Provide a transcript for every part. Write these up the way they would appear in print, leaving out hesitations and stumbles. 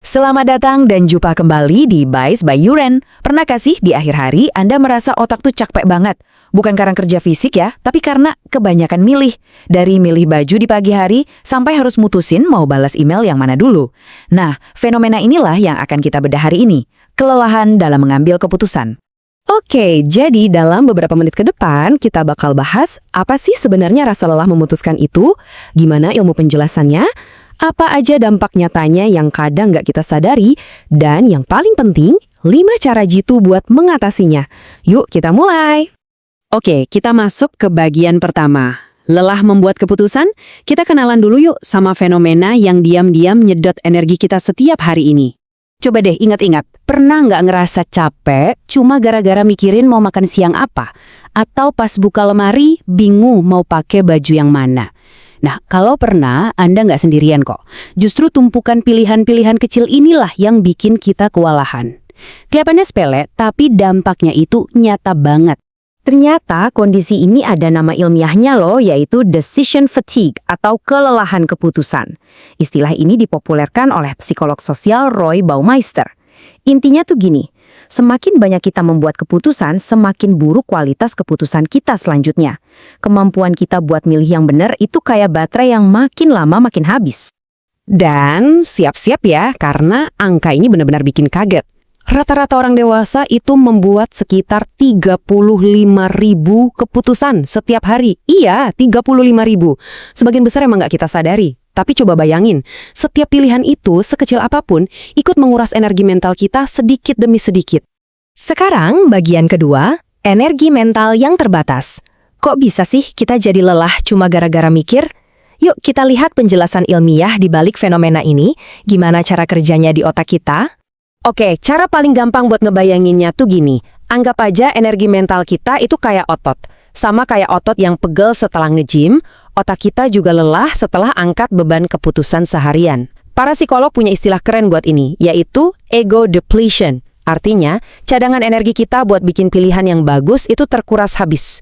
Selamat datang dan jumpa kembali di Bites by Yuren. Pernahkah sih di akhir hari Anda merasa otak tuh capek banget? Bukan karena kerja fisik ya, tapi karena kebanyakan milih. Dari milih baju di pagi hari, sampai harus mutusin mau balas email yang mana dulu. Nah, fenomena inilah yang akan kita bedah hari ini. Kelelahan dalam mengambil keputusan. Oke, jadi dalam beberapa menit ke depan kita bakal bahas apa sih sebenarnya rasa lelah memutuskan itu, gimana ilmu penjelasannya, apa aja dampak nyatanya yang kadang nggak kita sadari, dan yang paling penting, 5 cara jitu buat mengatasinya. Yuk kita mulai! Oke, kita masuk ke bagian pertama. Lelah membuat keputusan, kita kenalan dulu yuk sama fenomena yang diam-diam nyedot energi kita setiap hari ini. Coba deh ingat-ingat, pernah nggak ngerasa capek cuma gara-gara mikirin mau makan siang apa? Atau pas buka lemari, bingung mau pakai baju yang mana? Nah, kalau pernah, Anda nggak sendirian kok. Justru tumpukan pilihan-pilihan kecil inilah yang bikin kita kewalahan. Kelihatannya sepele, tapi dampaknya itu nyata banget. Ternyata kondisi ini ada nama ilmiahnya loh, yaitu decision fatigue atau kelelahan keputusan. Istilah ini dipopulerkan oleh psikolog sosial Roy Baumeister. Intinya tuh gini, semakin banyak kita membuat keputusan, semakin buruk kualitas keputusan kita selanjutnya. Kemampuan kita buat milih yang benar itu kayak baterai yang makin lama makin habis. Dan siap-siap ya, karena angka ini benar-benar bikin kaget. Rata-rata orang dewasa itu membuat sekitar 35.000 keputusan setiap hari. Iya, 35.000. Sebagian besar emang nggak kita sadari. Tapi coba bayangin, setiap pilihan itu sekecil apapun ikut menguras energi mental kita sedikit demi sedikit. Sekarang bagian kedua, energi mental yang terbatas. Kok bisa sih kita jadi lelah cuma gara-gara mikir? Yuk kita lihat penjelasan ilmiah di balik fenomena ini, gimana cara kerjanya di otak kita. Oke, cara paling gampang buat ngebayanginnya tuh gini. Anggap aja energi mental kita itu kayak otot. Sama kayak otot yang pegel setelah nge-gym, otak kita juga lelah setelah angkat beban keputusan seharian. Para psikolog punya istilah keren buat ini, yaitu ego depletion. Artinya, cadangan energi kita buat bikin pilihan yang bagus itu terkuras habis.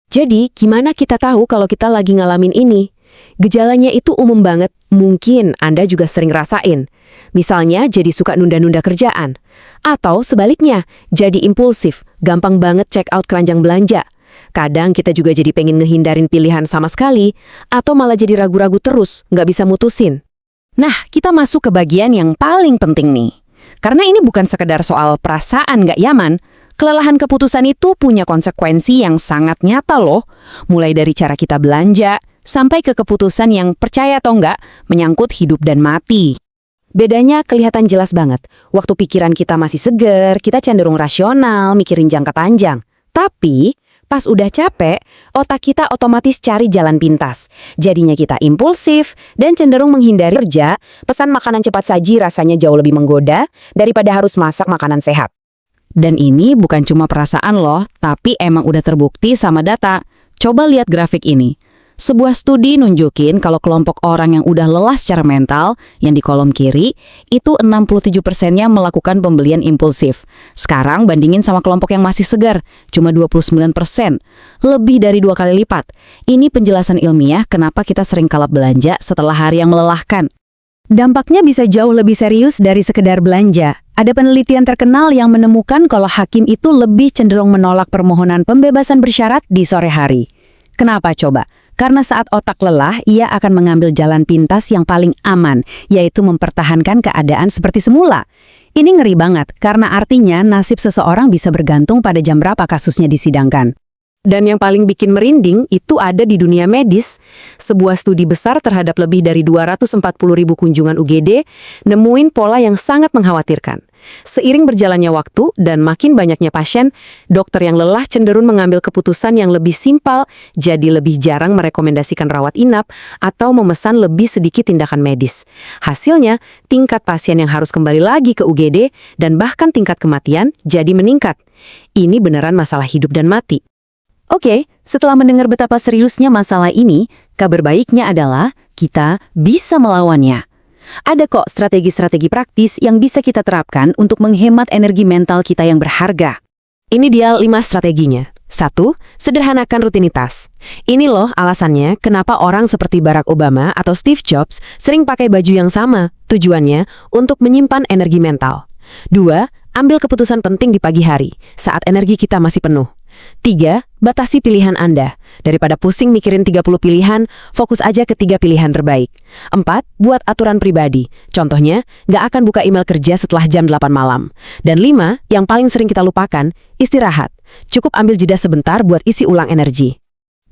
Jadi, gimana kita tahu kalau kita lagi ngalamin ini? Gejalanya itu umum banget, mungkin Anda juga sering rasain. Misalnya jadi suka nunda-nunda kerjaan. Atau sebaliknya, jadi impulsif, gampang banget check out keranjang belanja. Kadang kita juga jadi pengen ngehindarin pilihan sama sekali, atau malah jadi ragu-ragu terus, nggak bisa mutusin. Nah, kita masuk ke bagian yang paling penting nih. Karena ini bukan sekedar soal perasaan nggak nyaman, kelelahan keputusan itu punya konsekuensi yang sangat nyata loh. Mulai dari cara kita belanja, sampai ke keputusan yang percaya atau nggak, menyangkut hidup dan mati. Bedanya kelihatan jelas banget. Waktu pikiran kita masih seger, kita cenderung rasional, mikirin jangka panjang. Tapi, pas udah capek, otak kita otomatis cari jalan pintas. Jadinya kita impulsif dan cenderung menghindari kerja, pesan makanan cepat saji rasanya jauh lebih menggoda daripada harus masak makanan sehat. Dan ini bukan cuma perasaan loh, tapi emang udah terbukti sama data. Coba lihat grafik ini. Sebuah studi nunjukin kalau kelompok orang yang udah lelah secara mental, yang di kolom kiri, itu 67%-nya melakukan pembelian impulsif. Sekarang bandingin sama kelompok yang masih segar, cuma 29%. Lebih dari 2 kali lipat. Ini penjelasan ilmiah kenapa kita sering kalap belanja setelah hari yang melelahkan. Dampaknya bisa jauh lebih serius dari sekedar belanja. Ada penelitian terkenal yang menemukan kalau hakim itu lebih cenderung menolak permohonan pembebasan bersyarat di sore hari. Kenapa coba? Karena saat otak lelah, ia akan mengambil jalan pintas yang paling aman, yaitu mempertahankan keadaan seperti semula. Ini ngeri banget, karena artinya nasib seseorang bisa bergantung pada jam berapa kasusnya disidangkan. Dan yang paling bikin merinding itu ada di dunia medis. Sebuah studi besar terhadap lebih dari 240.000 kunjungan UGD nemuin pola yang sangat mengkhawatirkan. Seiring berjalannya waktu dan makin banyaknya pasien, dokter yang lelah cenderung mengambil keputusan yang lebih simpel, jadi lebih jarang merekomendasikan rawat inap atau memesan lebih sedikit tindakan medis. Hasilnya, tingkat pasien yang harus kembali lagi ke UGD dan bahkan tingkat kematian jadi meningkat. Ini beneran masalah hidup dan mati. Oke, setelah mendengar betapa seriusnya masalah ini, kabar baiknya adalah kita bisa melawannya. Ada kok strategi-strategi praktis yang bisa kita terapkan untuk menghemat energi mental kita yang berharga. Ini dia 5 strateginya. 1. Sederhanakan rutinitas. Ini loh alasannya kenapa orang seperti Barack Obama atau Steve Jobs sering pakai baju yang sama. Tujuannya untuk menyimpan energi mental. 2. Ambil keputusan penting di pagi hari, saat energi kita masih penuh. 3. Batasi pilihan Anda. Daripada pusing mikirin 30 pilihan, fokus aja ke 3 pilihan terbaik. 4. Buat aturan pribadi. Contohnya, nggak akan buka email kerja setelah jam 8 malam. Dan 5. Yang paling sering kita lupakan, istirahat. Cukup ambil jeda sebentar buat isi ulang energi.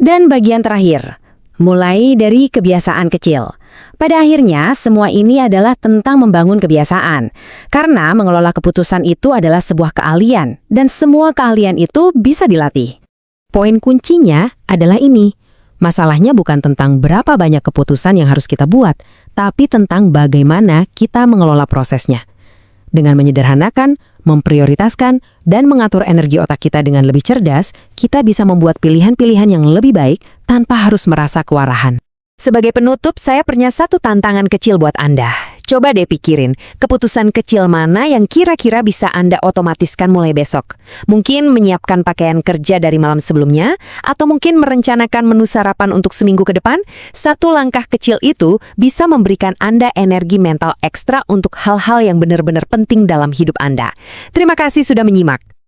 Dan bagian terakhir, mulai dari kebiasaan kecil. Pada akhirnya, semua ini adalah tentang membangun kebiasaan. Karena mengelola keputusan itu adalah sebuah keahlian, dan semua keahlian itu bisa dilatih. Poin kuncinya adalah ini. Masalahnya bukan tentang berapa banyak keputusan yang harus kita buat, tapi tentang bagaimana kita mengelola prosesnya. Dengan menyederhanakan, memprioritaskan, dan mengatur energi otak kita dengan lebih cerdas, kita bisa membuat pilihan-pilihan yang lebih baik tanpa harus merasa kewalahan. Sebagai penutup, saya punya satu tantangan kecil buat Anda. Coba deh pikirin, keputusan kecil mana yang kira-kira bisa Anda otomatiskan mulai besok. Mungkin menyiapkan pakaian kerja dari malam sebelumnya, atau mungkin merencanakan menu sarapan untuk seminggu ke depan. Satu langkah kecil itu bisa memberikan Anda energi mental ekstra untuk hal-hal yang benar-benar penting dalam hidup Anda. Terima kasih sudah menyimak.